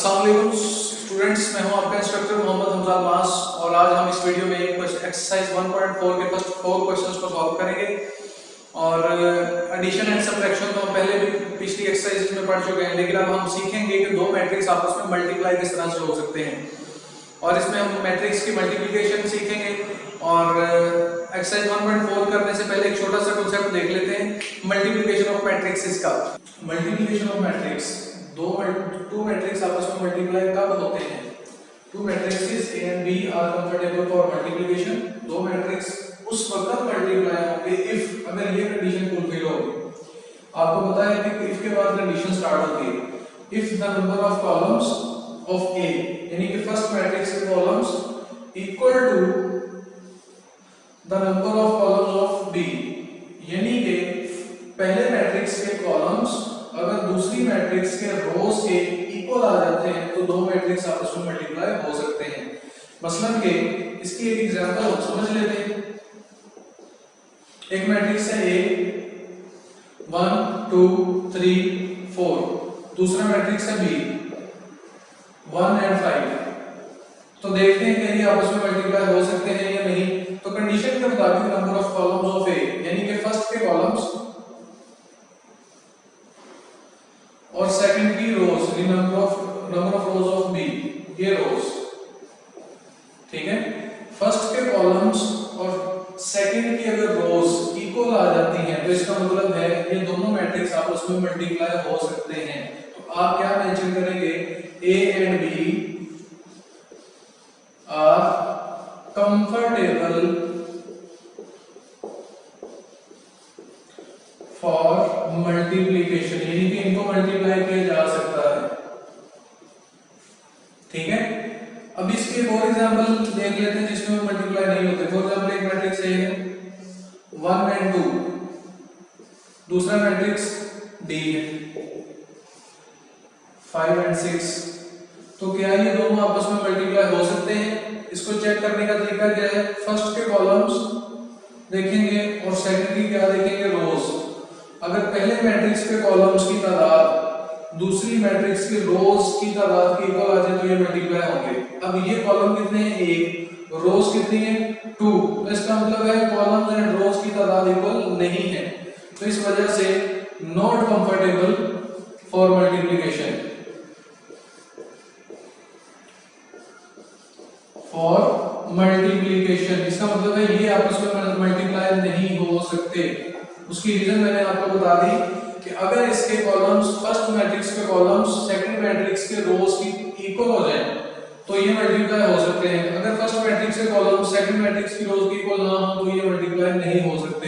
अस्सलाम वालेकुम स्टूडेंट्स, मैं हूं आपका इंस्ट्रक्टर मोहम्मद हमजाद मास और आज हम इस वीडियो में एक्सरसाइज 1.4 के फर्स्ट 4 क्वेश्चंस को सॉल्व करेंगे। और एडिशन एंड सबट्रैक्शन तो हम पहले भी पिछली एक्सरसाइज में पढ़ चुके हैं, लेकिन अब हम सीखेंगे कि दो मैट्रिक्स आपस में मल्टीप्लाई किस तरह से हो सकते हैं। और इसमें हम मैट्रिक्स की मल्टीप्लिकेशन सीखेंगे। और एक्सरसाइज 1.4 करने से पहले एक छोटा सा कॉन्सेप्ट देख लेते हैं मल्टीप्लिकेशन ऑफ मैट्रिक्स का। Multiplication of matrix, two matrix आपस में मल्टीप्लाई कब होते हैं? Two matrix A and B are comfortable for multiplication. दो मैट्रिक्स उस वक्त मल्टीप्लाई होंगे इफ, अगर ये कंडीशन फुलफिल होगी। आपको पता है कि इफ के बाद कंडीशन स्टार्ट होती है if the number of columns of A, यानी कि फर्स्ट मैट्रिक्स के columns equal to the number of columns of B, यानी कि पहले मैट्रिक्स के कॉलम्स अगर दूसरी मैट्रिक्स के रोज के इक्वल आ जाते हैं तो दो मैट्रिक्स आपस में मल्टीप्लाई हो सकते हैं। मसलन के इसकी एक एग्जांपल हम समझ लेते हैं। एक मैट्रिक्स है A 1 2 3 4, दूसरा मैट्रिक्स है B 1 and 5। तो देखते हैं कि ये आपस में मल्टीप्लाई हो सकते हैं या नहीं। तो कंडीशन के मुताबिक number of columns of A, यानी कि फर्स्ट के कॉलम्स और सेकंड की rows, number of rows of B, ये रोज, ठीक है। फर्स्ट के कॉलम्स और सेकंड की अगर रोज इक्वल आ जाती हैं तो इसका मतलब है ये दोनों मैट्रिक्स आपस में मल्टीप्लाई हो सकते हैं। तो आप क्या मेंशन करेंगे? A and B are comfortable for multiplication, यानी कि इनको मल्टीप्लाई किया जा सकता है, ठीक है। अब इसके एक और एग्जांपल देख लेते हैं जिसमें मल्टीप्लाई नहीं होते। फॉर एग्जांपल एक मैट्रिक्स है 1 and 2, दूसरा मैट्रिक्स D है 5 and 6। तो क्या ये दोनों आपस में मल्टीप्लाई हो सकते हैं? इसको चेक करने का तरीका क्या है? फर्स्ट के कॉलम्स देखेंगे और सेकंड की क्या देखेंगे? रोज। अगर पहले मैट्रिक्स के कॉलम्स की तादाद दूसरी मैट्रिक्स के रोज की तादाद के इक्वल आ जाए तो ये मल्टीप्लाई होंगे। अब ये कॉलम कितने हैं? 1, रोज कितनी है? 2। तो इसका मतलब है कॉलम्स एंड रोज की तादाद इक्वल नहीं है, तो इस वजह से not comfortable for multiplication, for multiplication. इसका मतलब है ये आपस में मल्टीप्लाई नहीं हो सकते। उसकी रीजन मैंने आपको बता दी कि अगर इसके कॉलम्स फर्स्ट मैट्रिक्स के कॉलम्स सेकंड मैट्रिक्स के रोज की इक्वल हो जाए तो ये मल्टीप्लाई हो सकते हैं। अगर फर्स्ट मैट्रिक्स के कॉलम्स सेकंड मैट्रिक्स की रोज की इक्वल ना हो तो ये मल्टीप्लाई नहीं हो सकते।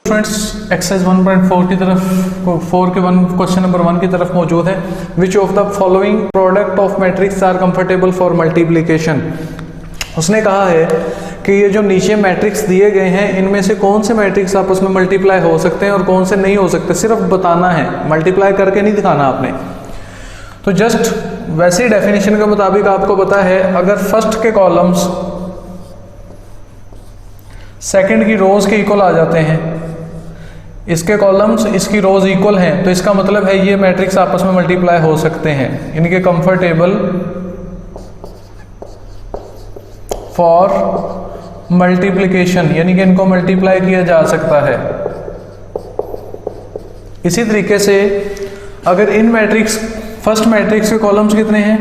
फ्रेंड्स, एक्सरसाइज 1.4 की तरफ 4 के क्वेश्चन नंबर 1 की तरफ मौजूद है। Which of the following product of matrix are comfortable for multiplication. उसने कहा है कि ये जो नीचे मैट्रिक्स दिए गए हैं इनमें से कौन से मैट्रिक्स आपस में मल्टीप्लाई हो सकते हैं और कौन से नहीं हो सकते, सिर्फ बताना है, मल्टीप्लाई करके नहीं दिखाना आपने। तो जस्ट वैसी डेफिनेशन के मुताबिक आपको पता है अगर फर्स्ट के कॉलम्स सेकंड की रोज के इक्वल आ जाते हैं, इसके कॉलम्स इसकी रोज इक्वल हैं, तो इसका मतलब है ये मैट्रिक्स आपस में मल्टीप्लाई हो सकते हैं। इनके कंफर्टेबल फॉर मल्टीप्लिकेशन, यानी कि इनको मल्टीप्लाई किया जा सकता है। इसी तरीके से अगर इन मैट्रिक्स फर्स्ट मैट्रिक्स के कॉलम्स कितने हैं?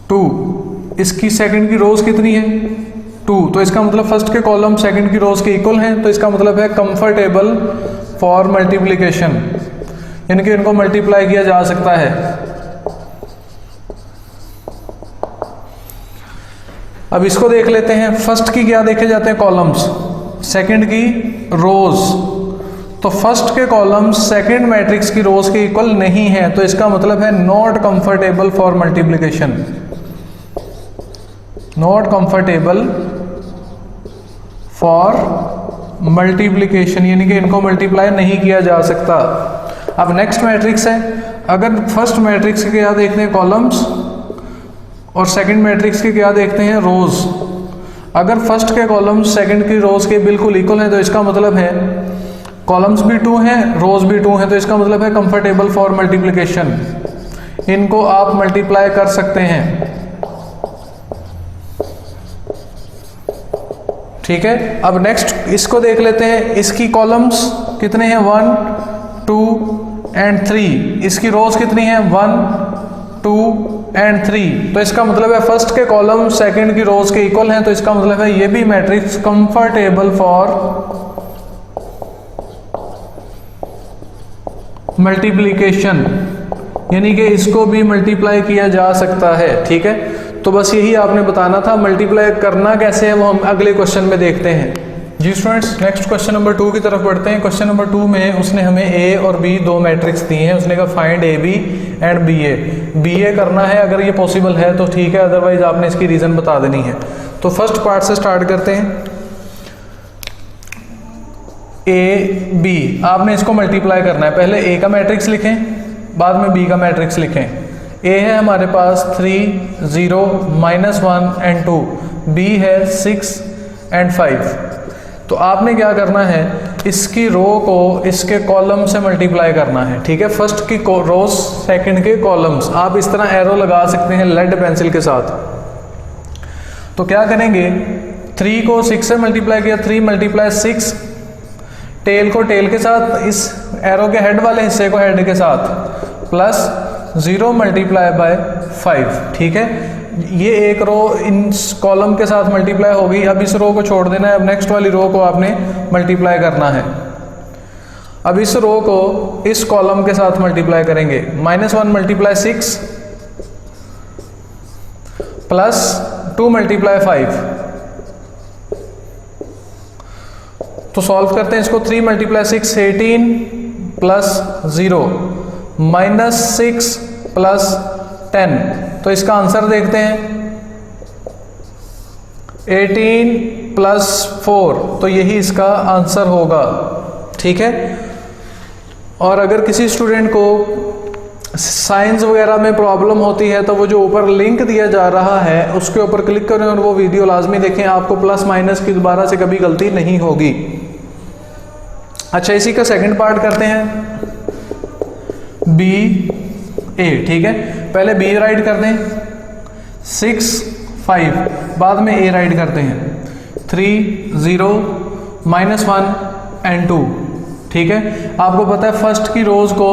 2, इसकी सेकंड की रोज कितनी है? 2। तो इसका मतलब फर्स्ट के कॉलम सेकंड की रोज के इक्वल हैं, तो इसका मतलब है कंफर्टेबल फॉर मल्टीप्लिकेशन, यानी कि इनको मल्टीप्लाई किया जा सकता है। अब इसको देख लेते हैं। फर्स्ट की क्या देखे जाते हैं? कॉलम्स, सेकंड की रोज। तो फर्स्ट के कॉलम्स सेकंड मैट्रिक्स की रोज के इक्वल नहीं है, तो इसका मतलब है not comfortable for multiplication, not comfortable for multiplication, यानी कि इनको मल्टीप्लाई नहीं किया जा सकता। अब नेक्स्ट मैट्रिक्स है, अगर फर्स्ट मैट्रिक्स के क्या देखते हैं? कॉलम्स, और सेकंड मैट्रिक्स के क्या देखते हैं? रोज। अगर फर्स्ट के कॉलम्स सेकंड की रोज के बिल्कुल इक्वल हैं तो इसका मतलब है कॉलम्स भी 2 हैं, रोज भी 2 हैं, तो इसका मतलब है कंफर्टेबल फॉर मल्टीप्लिकेशन। इनको आप मल्टीप्लाई कर सकते हैं। ठीक है, अब नेक्स्ट इसको देख लेते हैं। इसकी कॉलम्स कितने हैं, 1 2 एंड 3। इसकी रोज कितनी है, 1 2 एंड 3। तो इसका मतलब है फर्स्ट के कॉलम सेकंड की रोज के इक्वल हैं, तो इसका मतलब है ये भी मैट्रिक्स कंफर्टेबल फॉर मल्टीप्लिकेशन, यानी कि इसको भी मल्टीप्लाई किया जा सकता है। ठीक है, तो बस यही आपने बताना था। मल्टीप्लाई करना कैसे है वो हम अगले क्वेश्चन में देखते हैं। जी स्टूडेंट्स, नेक्स्ट क्वेश्चन नंबर 2 की तरफ बढ़ते हैं। क्वेश्चन नंबर 2 में उसने हमें ए और बी दो मैट्रिक्स दिए हैं। उसने कहा find A B and B A. B A करना है, अगर ये पॉसिबल है तो ठीक है, अदरवाइज आपने इसकी रीजन बता देनी है। तो फर्स्ट पार्ट से स्टार्ट करते हैं। ए बी, आपने इसको मल्टीप्लाई करना है। पहले ए का मैट्रिक्स लिखें, बाद में बी का मैट्रिक्स लिखें। ए है हमारे पास 3 0 -1 एंड 2, बी है 6 एंड 5। तो आपने क्या करना है, इसकी रो को इसके कॉलम से मल्टीप्लाई करना है। ठीक है, फर्स्ट की रोज सेकंड के कॉलम्स, आप इस तरह एरो लगा सकते हैं लेड पेंसिल के साथ। तो क्या करेंगे, 3 को 6 से मल्टीप्लाई किया, 3 × 6, टेल को टेल के साथ, इस एरो के हेड वाले हिस्से को हेड के साथ, प्लस 0 × 5। ठीक है, ये एक रो इन कॉलम के साथ मल्टीप्लाई होगी। अब इस रो को छोड़ देना है, अब नेक्स्ट वाली रो को आपने मल्टीप्लाई करना है। अब इस रो को इस कॉलम के साथ मल्टीप्लाई करेंगे, -1 × 6 प्लस 2 × 5। तो सॉल्व करते हैं इसको। 3 × 6 18 प्लस 0 -6 प्लस 10। तो इसका आंसर देखते हैं, 18 प्लस 4, तो यही इसका आंसर होगा। ठीक है, और अगर किसी स्टूडेंट को साइंस वगैरह में प्रॉब्लम होती है तो वो जो ऊपर लिंक दिया जा रहा है उसके ऊपर क्लिक करें और वो वीडियो लाजमी देखें, आपको प्लस माइनस की दोबारा से कभी गलती नहीं होगी। अच्छा, इसी का सेकंड पार्ट करते हैं, बी ए। ठीक है, पहले बी राइट कर दें, 6 5, बाद में ए राइट करते हैं, 3 0 -1 एंड 2। ठीक है, आपको पता है फर्स्ट की रोज को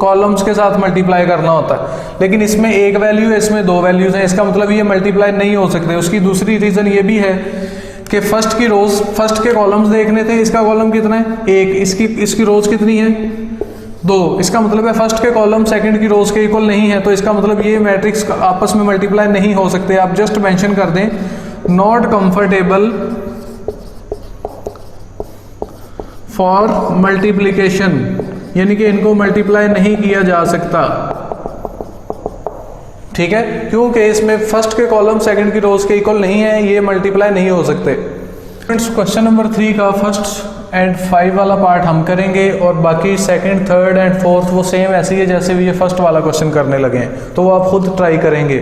कॉलम्स के साथ मल्टीप्लाई करना होता है, लेकिन इसमें एक वैल्यू है, इसमें दो वैल्यूज हैं, इसका मतलब ये मल्टीप्लाई नहीं हो सकते। उसकी दूसरी रीजन ये भी है कि फर्स्ट की रोज, फर्स्ट के कॉलम्स देखने थे, इसका कॉलम कितना है, 1, इसकी रोज कितनी है, 2। इसका मतलब है फर्स्ट के कॉलम सेकंड की रोज के इक्वल नहीं है, तो इसका मतलब ये मैट्रिक्स आपस में मल्टीप्लाई नहीं हो सकते। आप जस्ट मेंशन कर दें, नॉट कंफर्टेबल फॉर मल्टीप्लिकेशन, यानी कि इनको मल्टीप्लाई नहीं किया जा सकता। ठीक है, क्योंकि इसमें फर्स्ट के कॉलम सेकंड की रोज के इक्वल नहीं है, ये मल्टीप्लाई नहीं हो सकते। क्वेश्चन नंबर 3 का 1 एंड 5 वाला पार्ट हम करेंगे और बाकी 2nd 3rd एंड 4th वो सेम ऐसे ही है जैसे भी ये फर्स्ट वाला क्वेश्चन करने लगे हैं, तो वो आप खुद ट्राई करेंगे।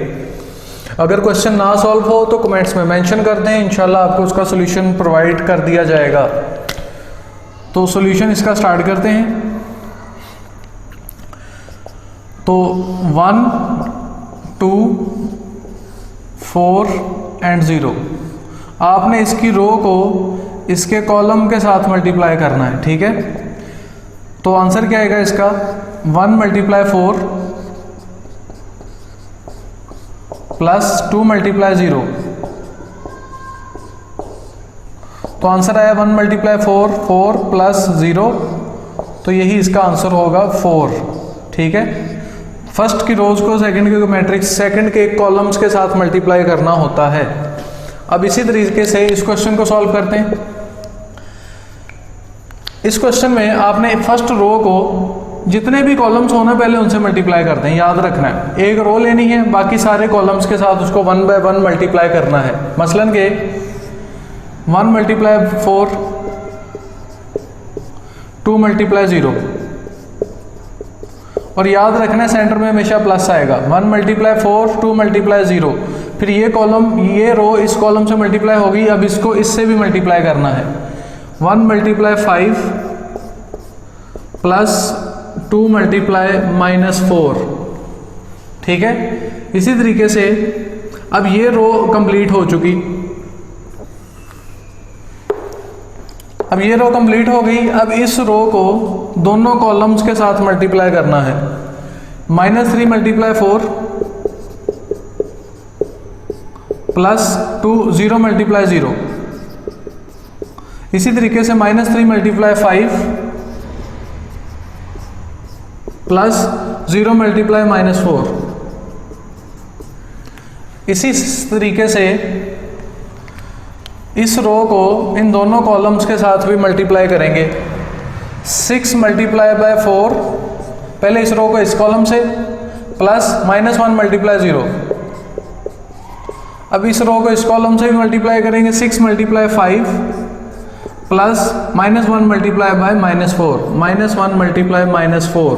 अगर क्वेश्चन ना सॉल्व हो तो कमेंट्स में मेंशन कर दें, इंशाल्लाह आपको उसका सोल्यूशन प्रोवाइड कर दिया जाएगा। तो सोल्यूशन इसका स्टार्ट करते हैं। तो 1 2 4 एंड 0, आपने इसकी रो को इसके कॉलम के साथ मल्टीप्लाई करना है। ठीक है, तो आंसर क्या आएगा इसका, 1 × 4 प्लस 2 × 0। तो आंसर आया 1 × 4 4 प्लस 0, तो यही इसका आंसर होगा 4। ठीक है, फर्स्ट की रोज को सेकंड के मैट्रिक्स सेकंड के कॉलम्स के साथ मल्टीप्लाई करना होता है। अब इसी तरीके से इस क्वेश्चन को सॉल्व करते हैं। इस क्वेश्चन में आपने फर्स्ट रो को जितने भी कॉलम्स होना पहले उनसे मल्टीप्लाई करते हैं, याद रखना है। एक रो लेनी है, बाकी सारे कॉलम्स के साथ उसको 1 बाय 1 मल्टीप्लाई करना है। मसलन के 1 × 4 2 × 0, और याद रखना है सेंटर में हमेशा प्लस आएगा। 1 × 4 2 × 0, फिर ये कॉलम, ये रो इस कॉलम से मल्टीप्लाई होगी, अब इसको इससे भी मल्टीप्लाई करना है। 1 × 5 प्लस 2 × -4। ठीक है। इसी तरीके से अब ये रो कंप्लीट हो चुकी, अब ये रो कंप्लीट हो गई। अब इस रो को दोनों कॉलम्स के साथ मल्टीप्लाई करना है। -3 मल्टीप्लाई 4 +2 0 मल्टीप्लाई 0। इसी तरीके से -3 मल्टीप्लाई 5 +0 मल्टीप्लाई -4। इसी तरीके से इस रो को इन दोनों कॉलम्स के साथ भी मल्टीप्लाई करेंगे। 6 मल्टीप्लाई बाय 4, पहले इस रो को इस कॉलम से, प्लस -1 मल्टीप्लाई 0। अब इस रो को इस कॉलम से भी मल्टीप्लाई करेंगे। 6 multiply 5 plus -1 multiply by -4, -1 multiply -4।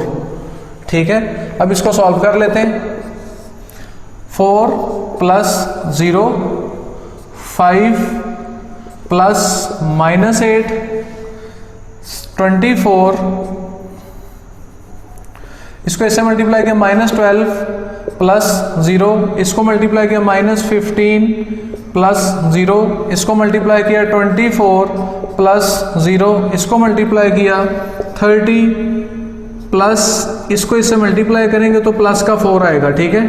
ठीक है, अब इसको सॉल्व कर लेते हैं। 4 + 0, 5 प्लस -8, 24, इसको ऐसे मल्टीप्लाई किया -12 प्लस 0, इसको मल्टीप्लाई किया -15 प्लस 0, इसको मल्टीप्लाई किया 24 प्लस 0, इसको मल्टीप्लाई किया 30 प्लस इसको इससे मल्टीप्लाई करेंगे तो प्लस का 4 आएगा। ठीक है,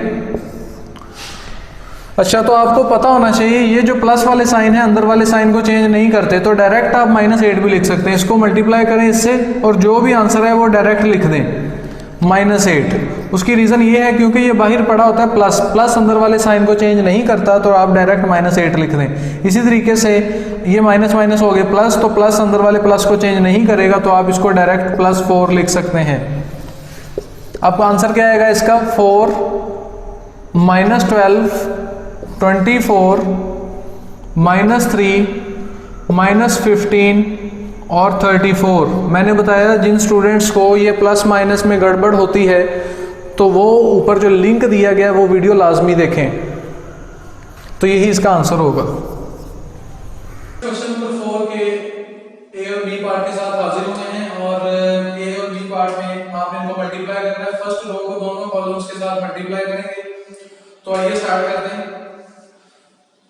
अच्छा तो आपको पता होना चाहिए ये जो प्लस वाले साइन है अंदर वाले साइन को चेंज नहीं करते, तो डायरेक्ट आप -8 भी लिख सकते हैं। इसको मल्टीप्लाई करें इससे और जो भी आंसर है वो डायरेक्ट लिख दें -8। उसकी रीज़न ये है क्योंकि ये बाहर पड़ा होता है प्लस, प्लस अंदर वाले साइन को चेंज नहीं करता, तो आप डायरेक्ट -8 लिख दें। इसी तरीके से ये माइनस माइनस हो गए प्लस, तो प्लस अंदर वाले प्लस को चेंज नहीं करेगा, तो आप इसको डायरेक्ट +4 लिख सकते हैं। आपका आंसर क्या आएगा इसका? 4 -12 24 -3 -15 और 34। मैंने बताया जिन स्टूडेंट्स को ये प्लस माइनस में गड़बड़ होती है तो वो ऊपर जो लिंक दिया गया है वो वीडियो लाजमी देखें, तो यही इसका आंसर होगा। क्वेश्चन नंबर 4 के ए और बी पार्ट के साथ हाजिर हुए हैं और ए और बी पार्ट में आपने इनको मल्टीप्लाई करना है। फर्स्ट रो को दोनों कॉलम्स के साथ मल्टीप्लाई करेंगे, तो आइए स्टार्ट करते हैं।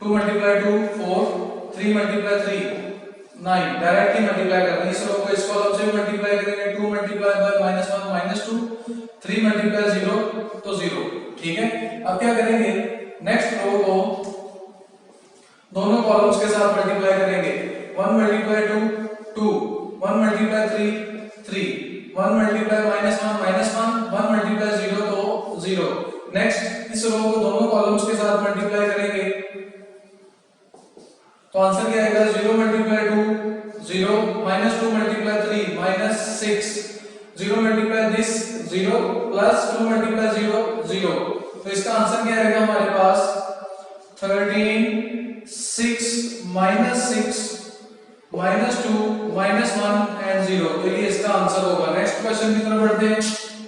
2 × 2 4, 3 × 3 9, डायरेक्ट ही मल्टीप्लाई करना है। इस रो को इस कॉलम से भी मल्टीप्लाई करेंगे। 2 × -1 -2, 3 × 0 तो 0। ठीक है, अब क्या करेंगे, नेक्स्ट रो को दोनों कॉलम्स के साथ मल्टीप्लाई करेंगे। 1 × 2 2, 1 × 3 3, 1 × -1 -1, 1 × 0 तो 0। नेक्स्ट इस रो को दोनों कॉलम्स के साथ मल्टीप्लाई करेंगे, तो आंसर क्या आएगा? 0 × 2 0, -2 × 3 -6, 0 × this 0 प्लस 2 × 0 0। तो इसका आंसर क्या आएगा हमारे पास? 13 6 -6 -2 -1 एंड 0। तो ये इसका आंसर होगा। नेक्स्ट क्वेश्चन की तरफ बढ़ते हैं।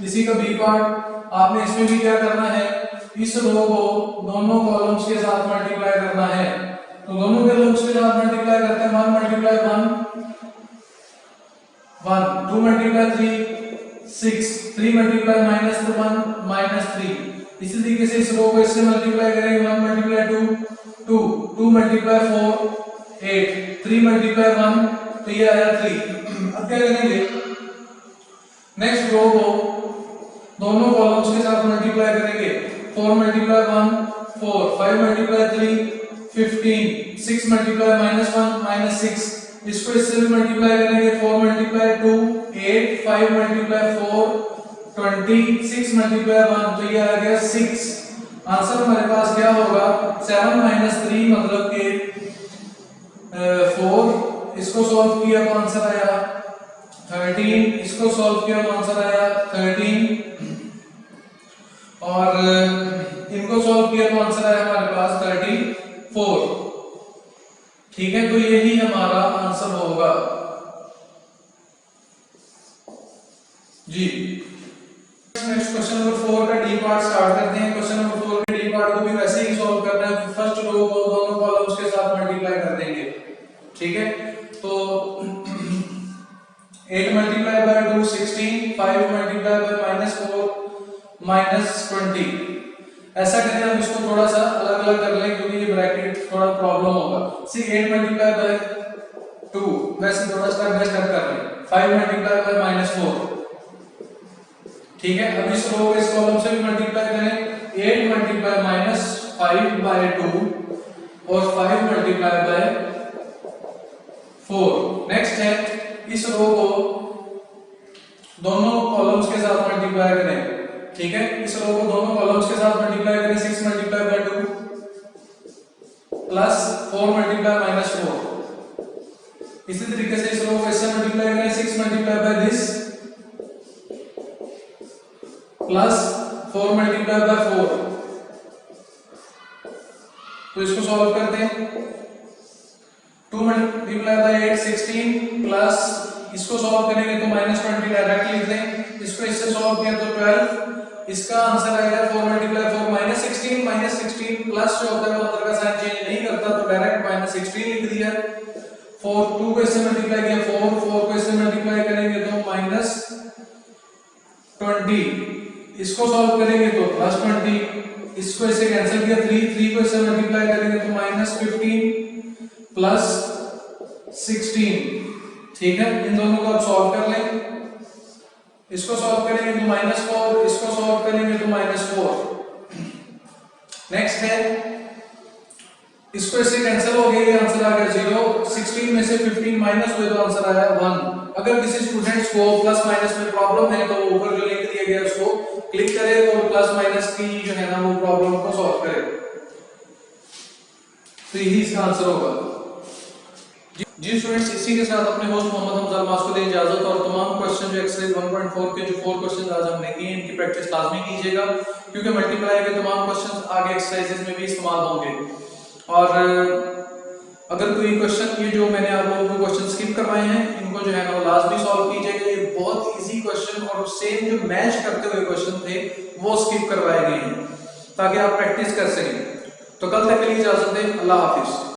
इसी का बी पार्ट, आपने इसमें भी क्या करना है, इस रो को दोनों कॉलम्स के साथ मल्टीप्लाई करना है। तो दोनों कॉलम्स के साथ मल्टीप्लाई करते हैं। 1 × 1 1, 2 × 3 6, 3 × -1 -3। इसी तरीके से इस रो को इससे मल्टीप्लाई करेंगे। 1 × 2 2, 2 × 4 8, 3 × 1 तो ये आया 3। अब क्या करेंगे, नेक्स्ट रो को दोनों कॉलम्स के साथ मल्टीप्लाई करेंगे। 4 × 1 4, 5 × 3 15, 6 × -1 -6, इसको इससे भी मल्टीप्लाई करेंगे। 4 × 2 8, 5 × 4 20, 6 × 1 तो ये आ गया 6। आंसर हमारे पास क्या होगा? 7 - 3 मतलब के 4। इसको सॉल्व किया तो आंसर आया 13, इसको सॉल्व किया तो आंसर आया 13 और इनको सॉल्व किया तो आंसर आया हमारे पास 34। ठीक है, तो यही हमारा आंसर होगा जी। नेक्स्ट क्वेश्चन नंबर 4 का डी पार्ट स्टार्ट करते हैं। क्वेश्चन नंबर 4 के डी पार्ट को भी वैसे ही सॉल्व करना है। फर्स्ट रो को दोनों कॉलम्स के साथ मल्टीप्लाई कर देंगे। ठीक है, तो 8 × 2 16, 5 × -4 -20, ऐसा करें हम इसको थोड़ा सा अलग अलग कर लें क्योंकि ये ब्रैकेट थोड़ा प्रॉब्लम होगा। सी 8 मल्टीप्लाई बाय 2, वैसे थोड़ा स्टेप बाय स्टेप कर लें। 5 मल्टीप्लाई बाय -4, ठीक है। अब इस रो इस कॉलम से भी मल्टीप्लाई करें। 8 मल्टीप्लाई -5 बाय 2 और 5 मल्टीप्लाई बाय 4। नेक्स्ट है इस रो को दोनों कॉलम्स के साथ मल्टीप्लाई करें, ठीक है। इस रो को दोनों कॉलम्स के साथ मल्टीप्लाई करें। 6 मल्टीप्लाई बाय 2 प्लस 4 मल्टीप्लाई -4। इसी तरीके से इस रो को इससे मल्टीप्लाई करें। 6 multiply by this plus 4 multiply by 4। तो इसको सॉल्व करते हैं। 2 मल्टीप्लाई बाय 8 16 प्लस इसको सॉल्व करेंगे तो -20 डायरेक्ट लिख दें। इसको इससे सॉल्व किया तो 12। इसका आंसर आएगा 4 मल्टीप्लाई 4 -16 प्लस जो होता है वो अंदर का साइन चेंज नहीं करता तो डायरेक्ट -16 लिख दिया। 4 2 को इससे मल्टीप्लाई किया 4 को इससे मल्टीप्लाई करेंगे तो -20। इसको सॉल्व करेंगे तो +20। इसको इससे कैंसिल किया 3 को इससे मल्टीप्लाई करेंगे तो -15 प्लस 16, ठीक है। इन दोनों को आप सॉल्व कर लें। इसको सॉल्व करेंगे तो -4, इसको सॉल्व करेंगे तो -4। नेक्स्ट है इसको इससे कैंसिल हो गया, ये आंसर आ गया 0। 16 में से 15 माइनस हुए तो आंसर आया 1। अगर किसी स्टूडेंट्स को प्लस माइनस में प्रॉब्लम है तो ऊपर जो लिंक दिया गया उसको क्लिक करे और प्लस माइनस की जो है ना वो प्रॉब्लम को सॉल्व करे। तो यही इसका आंसर होगा। जी स्टूडेंट्स, इसी के साथ अपने होस्ट मोहम्मद हमजा मास को दे इजाजत और तमाम क्वेश्चन जो एक्सरसाइज 1.4 के जो 4 क्वेश्चन आज हमने किए इनकी प्रैक्टिस लाजमी कीजिएगा क्योंकि मल्टीप्लाई के तमाम क्वेश्चन आगे एक्सरसाइजेस में भी इस्तेमाल होंगे। और अगर कोई क्वेश्चन ये जो मैंने आप लोगों को क्वेश्चन स्किप करवाए हैं इनको जो है ना लाजमी सॉल्व कीजिएगा। ये बहुत इजी क्वेश्चन और सेम जो मैच करते हुए क्वेश्चन थे वो स्किप करवाए गए हैं ताकि आप प्रैक्टिस कर सकें। तो कल तक के लिए इजाजत दें। अल्लाह हाफिज।